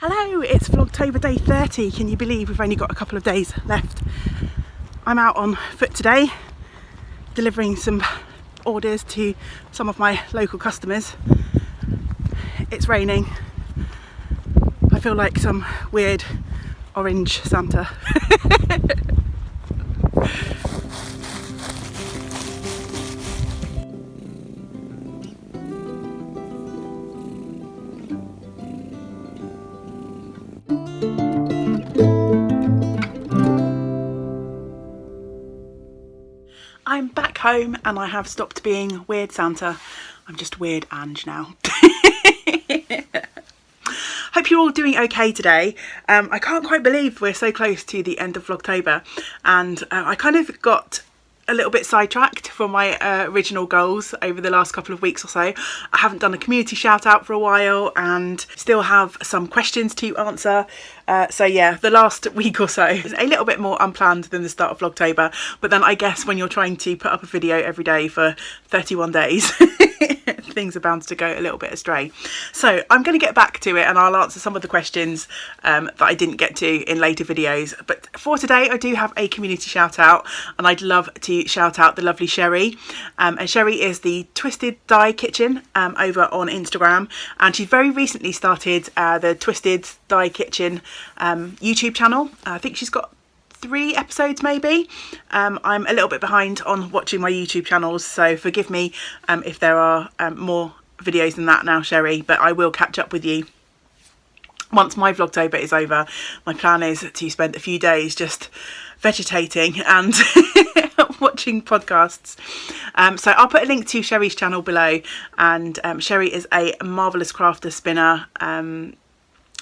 Hello, it's Vlogtober day 30. Can you believe we've only got a couple of days left? I'm out on foot today, delivering some orders to some of my local customers. It's raining. I feel like some weird orange Santa. I'm back home and I have stopped being weird Santa. I'm just weird Ange now. Hope you're all doing okay today. I can't quite believe we're so close to the end of Vlogtober, and I kind of got a little bit sidetracked from my original goals over the last couple of weeks or so. I haven't done a community shout out for a while and still have some questions to answer. So yeah, the last week or so is a little bit more unplanned than the start of Vlogtober, but then I guess when you're trying to put up a video every day for 31 days, things are bound to go a little bit astray. So I'm going to get back to it and I'll answer some of the questions that I didn't get to in later videos. But for today, I do have a community shout out, and I'd love to shout out the lovely Sherry. And Sherry is the Twisted Dye Kitchen over on Instagram, and she's very recently started the Twisted Dye Kitchen YouTube channel. I think she's got 3 episodes maybe. I'm a little bit behind on watching my YouTube channels, so forgive me if there are more videos than that now, Sherry, but I will catch up with you once my Vlogtober is over. My plan is to spend a few days just vegetating and watching podcasts. So I'll put a link to Sherry's channel below, and Sherry is a marvellous crafter spinner.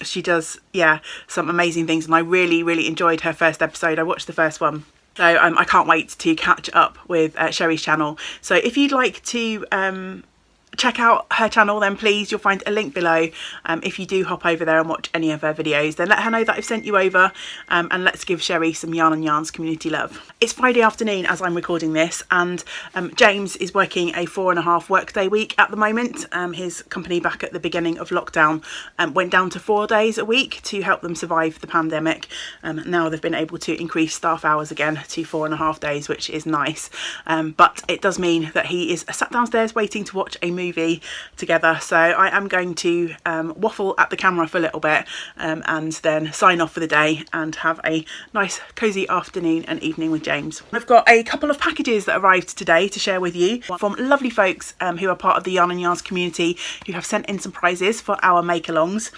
She does, yeah, some amazing things, and I really enjoyed her first episode. I watched the first one, so I can't wait to catch up with Sherry's channel. So if you'd like to check out her channel, then please, you'll find a link below. If you do hop over there and watch any of her videos, then let her know that I've sent you over, and let's give Sherry some Yarn and Yarns community love. It's Friday afternoon as I'm recording this, and James is working a 4.5 workday week at the moment. His company, back at the beginning of lockdown, went down to 4 days a week to help them survive the pandemic. Now they've been able to increase staff hours again to 4.5 days, which is nice, but it does mean that he is sat downstairs waiting to watch a movie together. So I am going to waffle at the camera for a little bit, and then sign off for the day and have a nice cozy afternoon and evening with James. I've got a couple of packages that arrived today to share with you from lovely folks who are part of the Yarn and Yarns community, who have sent in some prizes for our make-alongs,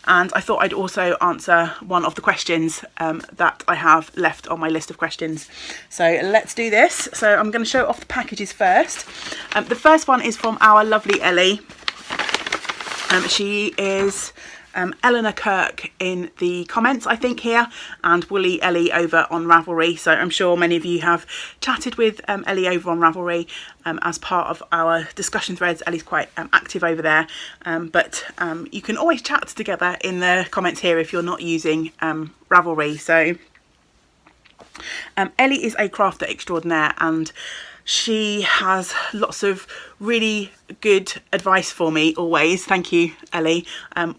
and I thought I'd also answer one of the questions that I have left on my list of questions. So let's do this. So I'm going to show off the packages first. The first one is from our lovely Ellie. She is Eleanor Kirk in the comments, I think, here, and Woolly Ellie over on Ravelry. So I'm sure many of you have chatted with Ellie over on Ravelry as part of our discussion threads. Ellie's quite active over there, but you can always chat together in the comments here if you're not using Ravelry. So Ellie is a crafter extraordinaire, and she has lots of really good advice for me always. Thank you, Ellie,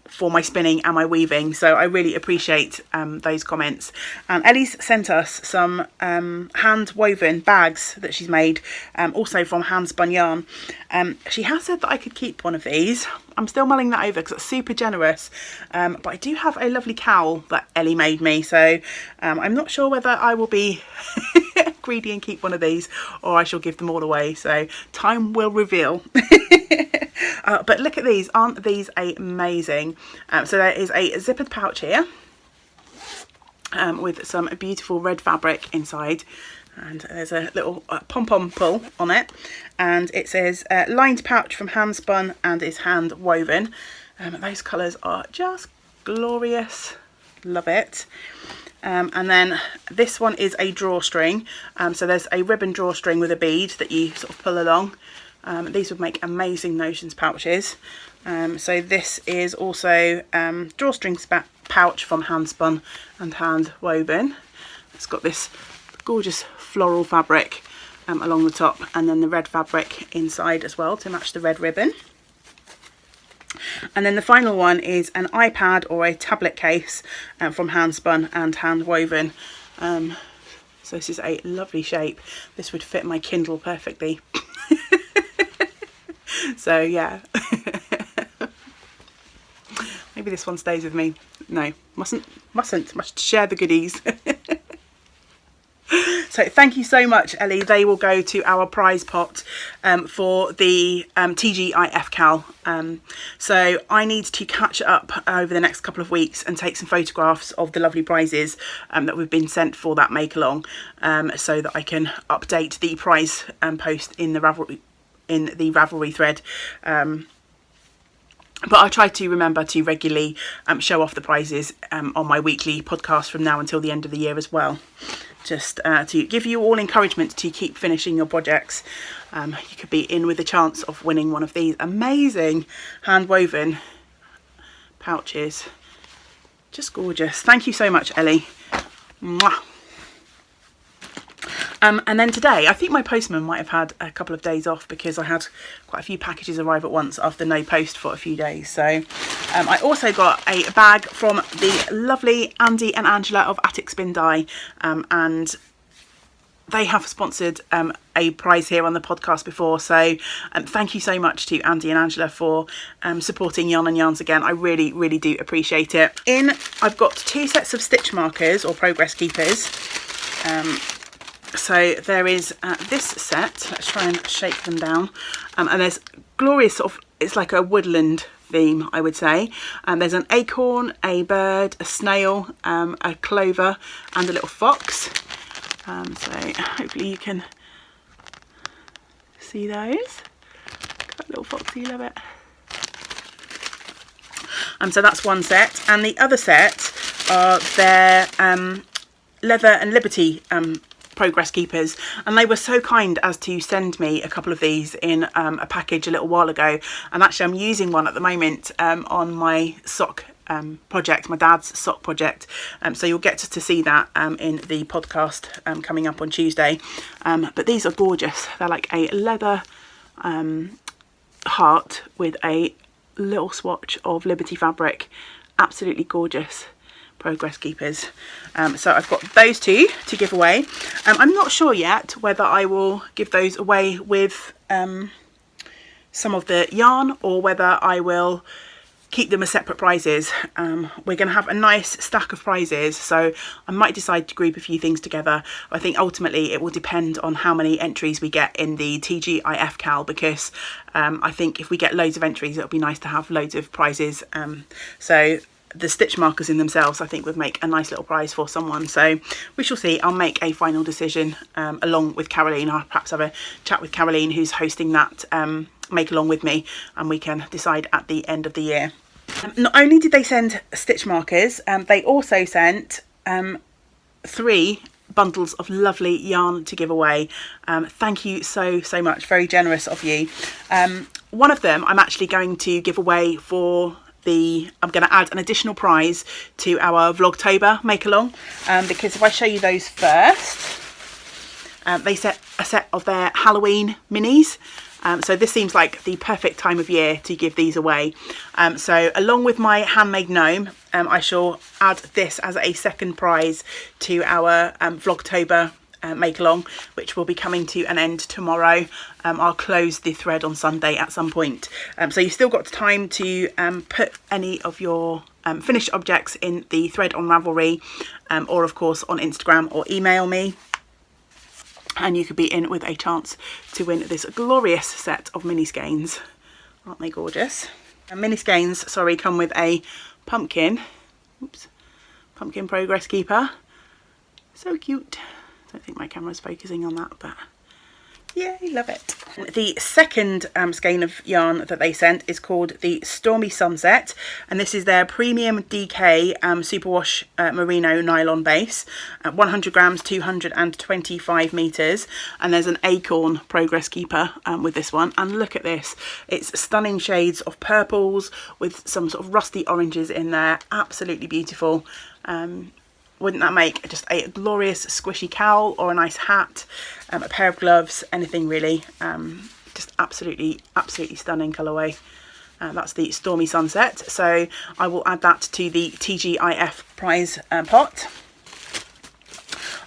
for my spinning and my weaving. So I really appreciate those comments. And Ellie's sent us some hand woven bags that she's made, also from hand spun yarn. She has said that I could keep one of these. I'm still mulling that over because it's super generous, but I do have a lovely cowl that Ellie made me, so I'm not sure whether I will be greedy and keep one of these, or I shall give them all away. So time will reveal. But look at these, aren't these amazing? So there is a zippered pouch here with some beautiful red fabric inside, and there's a little pom-pom pull on it, and it says lined pouch from hand spun and is hand woven. Those colours are just glorious, love it. And then this one is a drawstring, so there's a ribbon drawstring with a bead that you sort of pull along. These would make amazing notions pouches. So this is also drawstring pouch from hand spun and hand woven. It's got this gorgeous floral fabric along the top, and then the red fabric inside as well to match the red ribbon. And then the final one is an iPad or a tablet case from Handspun and Handwoven. So this is a lovely shape. This would fit my Kindle perfectly. So yeah. Maybe this one stays with me. No, must share the goodies. So thank you so much, Ellie. They will go to our prize pot for the TGIF Cal. So I need to catch up over the next couple of weeks and take some photographs of the lovely prizes that we've been sent for that make along, so that I can update the prize post in the Ravelry thread. But I'll try to remember to regularly show off the prizes on my weekly podcast from now until the end of the year as well. Just to give you all encouragement to keep finishing your projects. You could be in with a chance of winning one of these amazing hand-woven pouches. Just gorgeous. Thank you so much, Ellie. Mwah. And then today, I think my postman might have had a couple of days off because I had quite a few packages arrive at once after no post for a few days. So I also got a bag from the lovely Andy and Angela of Attic Spin Dye, and they have sponsored a prize here on the podcast before. So thank you so much to Andy and Angela for supporting Yarn and Yarns again. I really, really do appreciate it. I've got 2 sets of stitch markers or progress keepers. So there is this set. Let's try and shake them down. And there's glorious sort of, it's like a woodland theme, I would say. And there's an acorn, a bird, a snail, a clover and a little fox. So hopefully you can see those. That little foxy, love it. So that's one set. And the other set are their Leather and Liberty progress keepers, and they were so kind as to send me a couple of these in a package a little while ago, and actually I'm using one at the moment on my sock project, my dad's sock project, so you'll get to see that in the podcast coming up on Tuesday. But these are gorgeous. They're like a leather heart with a little swatch of Liberty fabric. Absolutely gorgeous progress keepers. So I've got those 2 to give away. I'm not sure yet whether I will give those away with some of the yarn or whether I will keep them as separate prizes. We're going to have a nice stack of prizes, so I might decide to group a few things together. I think ultimately it will depend on how many entries we get in the TGIF Cal, because I think if we get loads of entries, it'll be nice to have loads of prizes. So the stitch markers in themselves, I think, would make a nice little prize for someone. So we shall see. I'll make a final decision along with Caroline. I'll perhaps have a chat with Caroline, who's hosting that make along with me, and we can decide at the end of the year. Not only did they send stitch markers, they also sent 3 bundles of lovely yarn to give away. Thank you so much. Very generous of you. One of them I'm actually going to give away for I'm going to add an additional prize to our Vlogtober make along, because if I show you those first, they set a set of their Halloween minis. So this seems like the perfect time of year to give these away. So along with my handmade gnome, I shall add this as a second prize to our Vlogtober make along, which will be coming to an end tomorrow. I'll close the thread on Sunday at some point. So you've still got time to put any of your finished objects in the thread on Ravelry, or of course on Instagram, or email me, and you could be in with a chance to win this glorious set of mini skeins. Aren't they gorgeous? And mini skeins, sorry, come with a pumpkin. Oops, pumpkin progress keeper. So cute. I don't think my camera's focusing on that, but yay, love it. The second skein of yarn that they sent is called the Stormy Sunset, and this is their premium DK superwash merino nylon base, 100 grams, 225 meters, and there's an acorn progress keeper with this one. And look at this, it's stunning shades of purples with some sort of rusty oranges in there. Absolutely beautiful. Wouldn't that make just a glorious squishy cowl or a nice hat, a pair of gloves, anything really. Just absolutely stunning colourway. That's the Stormy Sunset. So I will add that to the TGIF prize pot,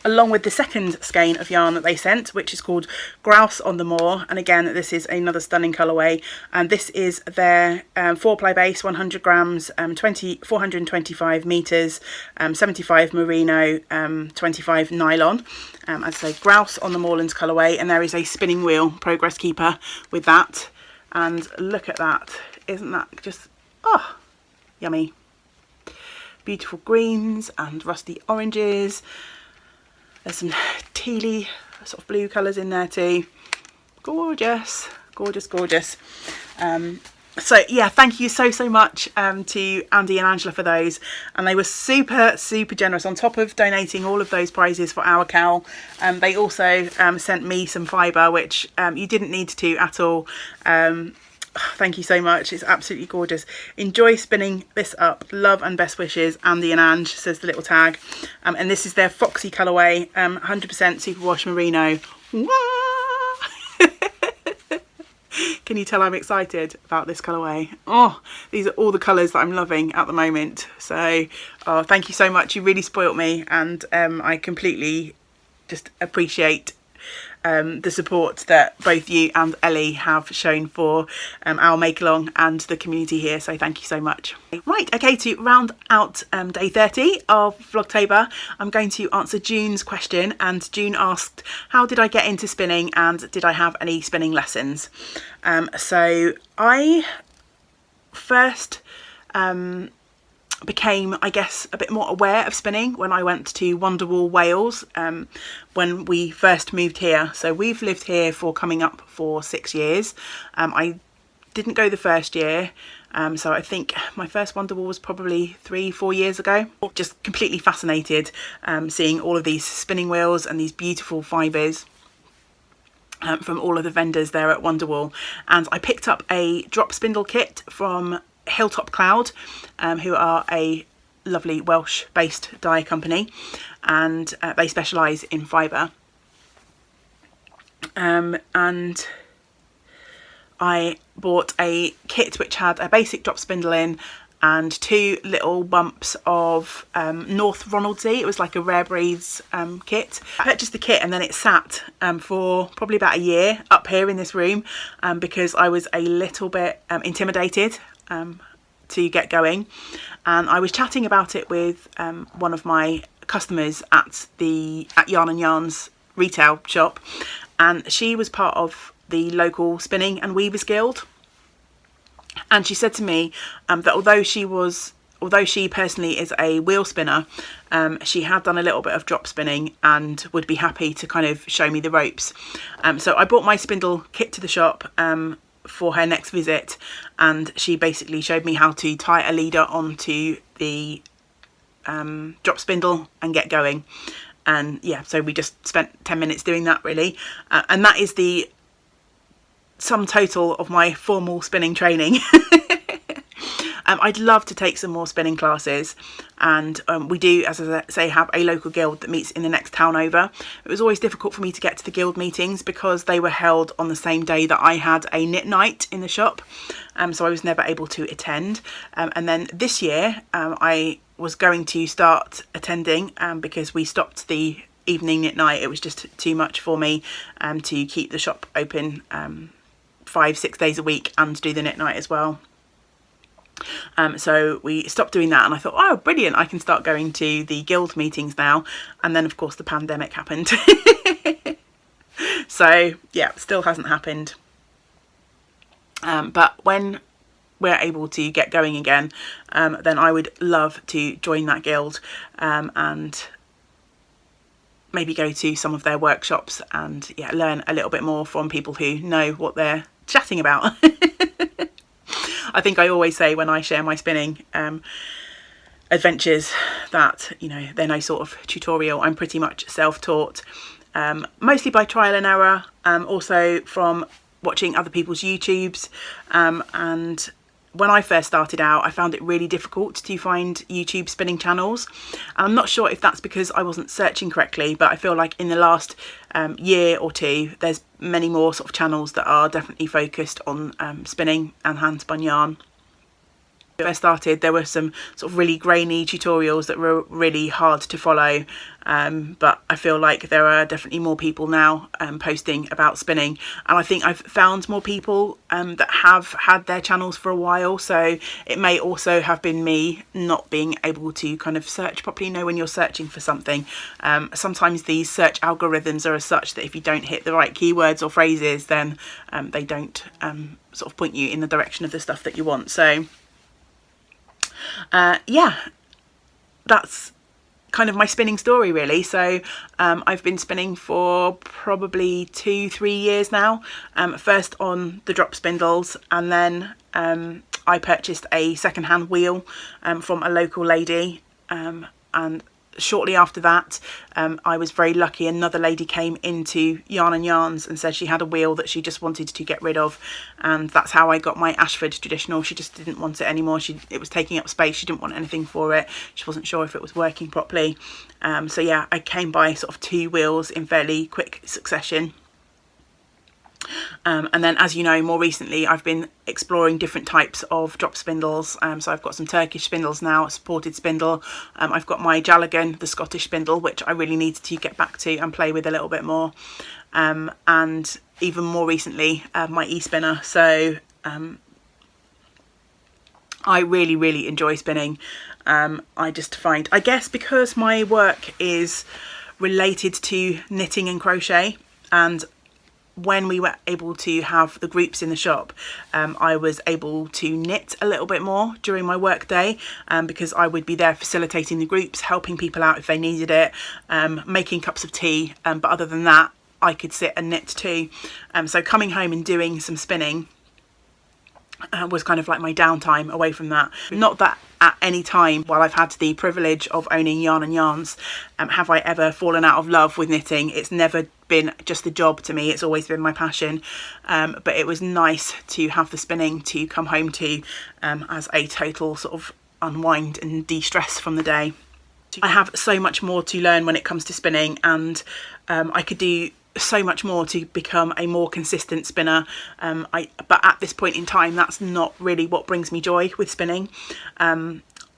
along with the second skein of yarn that they sent, which is called Grouse on the Moor. And again, this is another stunning colourway. And this is their 4-ply base, 100 grams, 425 metres, 75 merino, 25 nylon. As I say, Grouse on the Moorlands colourway. And there is a spinning wheel progress keeper with that. And look at that. Isn't that just, oh, yummy. Beautiful greens and rusty oranges. There's some tealy sort of blue colours in there too. Gorgeous, gorgeous, gorgeous. So yeah, thank you so much to Andy and Angela for those. And they were super generous. On top of donating all of those prizes for our cowl, they also sent me some fibre, which you didn't need to at all. Thank you so much. It's absolutely gorgeous. Enjoy spinning this up. Love and best wishes, Andy and Ange, says the little tag. And this is their Foxy colourway, 100% superwash merino. Can you tell I'm excited about this colourway? Oh, these are all the colours that I'm loving at the moment. So, oh, thank you so much. You really spoilt me, and I completely just appreciate the support that both you and Ellie have shown for our make along and the community here, so thank you so much. Right, okay, to round out day 30 of Vlogtober, I'm going to answer June's question. And June asked, how did I get into spinning and did I have any spinning lessons? So I first became, I guess, a bit more aware of spinning when I went to Wonderwall, Wales, when we first moved here. So we've lived here for coming up for 6 years. I didn't go the first year, so I think my first Wonderwall was probably 3-4 years ago. Just completely fascinated seeing all of these spinning wheels and these beautiful fibres from all of the vendors there at Wonderwall. And I picked up a drop spindle kit from Hilltop Cloud, who are a lovely Welsh based dye company, and they specialise in fibre. And I bought a kit which had a basic drop spindle in and 2 little bumps of North Ronaldsy. It was like a rare breeds kit. I purchased the kit and then it sat for probably about a year up here in this room because I was a little bit intimidated to get going. And I was chatting about it with one of my customers at Yarn and Yarns retail shop, and she was part of the local Spinning and Weavers Guild. And she said to me that although she personally is a wheel spinner, she had done a little bit of drop spinning and would be happy to kind of show me the ropes. So I brought my spindle kit to the shop for her next visit, and she basically showed me how to tie a leader onto the drop spindle and get going. And yeah, so we just spent 10 minutes doing that really, and that is the sum total of my formal spinning training. I'd love to take some more spinning classes, and we do, as I say, have a local guild that meets in the next town over. It was always difficult for me to get to the guild meetings because they were held on the same day that I had a knit night in the shop, so I was never able to attend. And then this year I was going to start attending because we stopped the evening knit night. It was just too much for me to keep the shop open 5-6 days a week and do the knit night as well. So we stopped doing that, and I thought, oh brilliant, I can start going to the guild meetings now. And then of course the pandemic happened. So yeah, still hasn't happened. But when we're able to get going again, then I would love to join that guild and maybe go to some of their workshops and yeah, learn a little bit more from people who know what they're chatting about. I think I always say when I share my spinning adventures that, you know, they're no sort of tutorial. I'm pretty much self-taught, mostly by trial and error, also from watching other people's YouTubes and when I first started out, I found it really difficult to find YouTube spinning channels. And I'm not sure if that's because I wasn't searching correctly, but I feel like in the last year or two, there's many more sort of channels that are definitely focused on spinning and hand spun yarn. When I started, there were some sort of really grainy tutorials that were really hard to follow, but I feel like there are definitely more people now posting about spinning, and I think I've found more people that have had their channels for a while, so it may also have been me not being able to kind of search properly. Know when you're searching for something, sometimes these search algorithms are as such that if you don't hit the right keywords or phrases, then they don't sort of point you in the direction of the stuff that you want. So yeah, that's kind of my spinning story really. So I've been spinning for probably 2-3 years now, first on the drop spindles, and then I purchased a second-hand wheel from a local lady, and shortly after that I was very lucky. Another lady came into Yarn and Yarns and said she had a wheel that she just wanted to get rid of, and that's how I got my Ashford traditional. She just didn't want it anymore. It was taking up space. She didn't want anything for it. She wasn't sure if it was working properly. So yeah, I came by sort of 2 wheels in fairly quick succession. And then, as you know, more recently I've been exploring different types of drop spindles. So I've got some Turkish spindles now, a supported spindle. I've got my Jalagan, the Scottish spindle, which I really need to get back to and play with a little bit more. And even more recently, my e-spinner. So I really enjoy spinning. I just find, I guess because my work is related to knitting and crochet, and when we were able to have the groups in the shop, I was able to knit a little bit more during my work day, because I would be there facilitating the groups, helping people out if they needed it, making cups of tea, but other than that I could sit and knit too. So coming home and doing some spinning was kind of like my downtime away from that. Not that at any time while I've had the privilege of owning Yarn and Yarns have I ever fallen out of love with knitting. It's never been just a job to me, it's always been my passion, but it was nice to have the spinning to come home to as a total sort of unwind and de-stress from the day. I have so much more to learn when it comes to spinning, and I could do so much more to become a more consistent spinner, but at this point in time that's not really what brings me joy with spinning.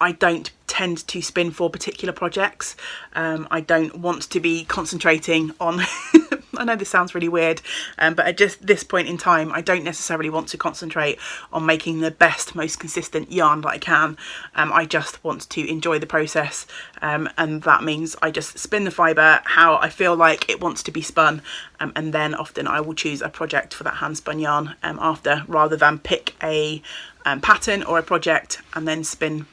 I don't tend to spin for particular projects. I don't want to be concentrating on I know this sounds really weird, but at just this point in time I don't necessarily want to concentrate on making the best, most consistent yarn that I can. I just want to enjoy the process, and that means I just spin the fibre how I feel like it wants to be spun, and then often I will choose a project for that hand spun yarn after, rather than pick a pattern or a project and then spin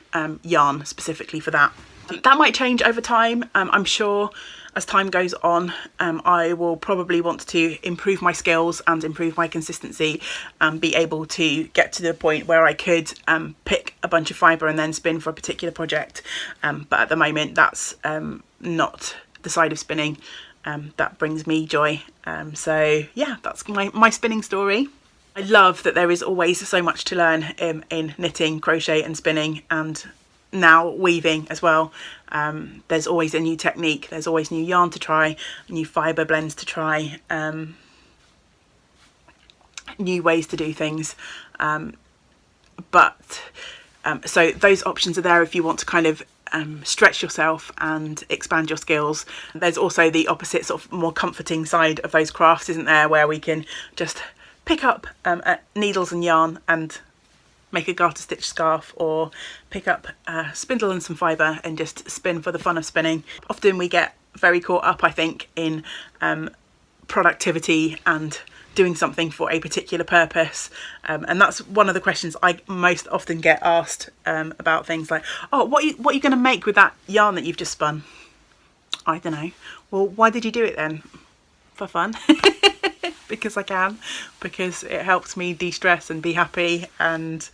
yarn specifically for that. That might change over time. I'm sure as time goes on, I will probably want to improve my skills and improve my consistency and be able to get to the point where I could pick a bunch of fibre and then spin for a particular project. But at the moment, that's not the side of spinning that brings me joy. So yeah, that's my spinning story. I love that there is always so much to learn in knitting, crochet and spinning, and now weaving as well. There's always a new technique, there's always new yarn to try, new fibre blends to try, new ways to do things. So those options are there if you want to kind of stretch yourself and expand your skills. There's also the opposite, sort of more comforting side of those crafts, isn't there, where we can just pick up needles and yarn and make a garter stitch scarf, or pick up a spindle and some fibre and just spin for the fun of spinning. Often we get very caught up, I think, in productivity and doing something for a particular purpose, and that's one of the questions I most often get asked about things like, oh, what are you going to make with that yarn that you've just spun? I don't know. Well, why did you do it then? For fun. Because I can, because it helps me de-stress and be happy, and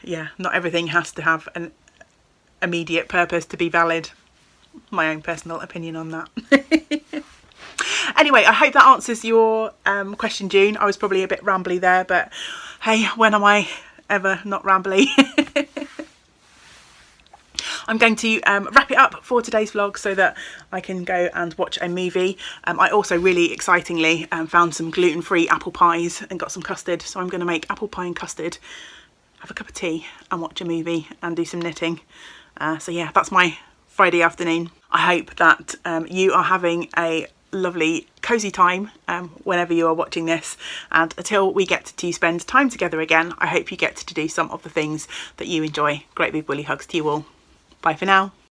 yeah, not everything has to have an immediate purpose to be valid. My own personal opinion on that. Anyway, I hope that answers your question, June. I was probably a bit rambly there, but hey, when am I ever not rambly. I'm going to wrap it up for today's vlog so that I can go and watch a movie. I also really excitingly found some gluten-free apple pies and got some custard, so I'm going to make apple pie and custard, have a cup of tea and watch a movie and do some knitting. So yeah, that's my Friday afternoon. I hope that you are having a lovely cozy time whenever you are watching this, and until we get to spend time together again, I hope you get to do some of the things that you enjoy. Great big woolly hugs to you all. Bye for now.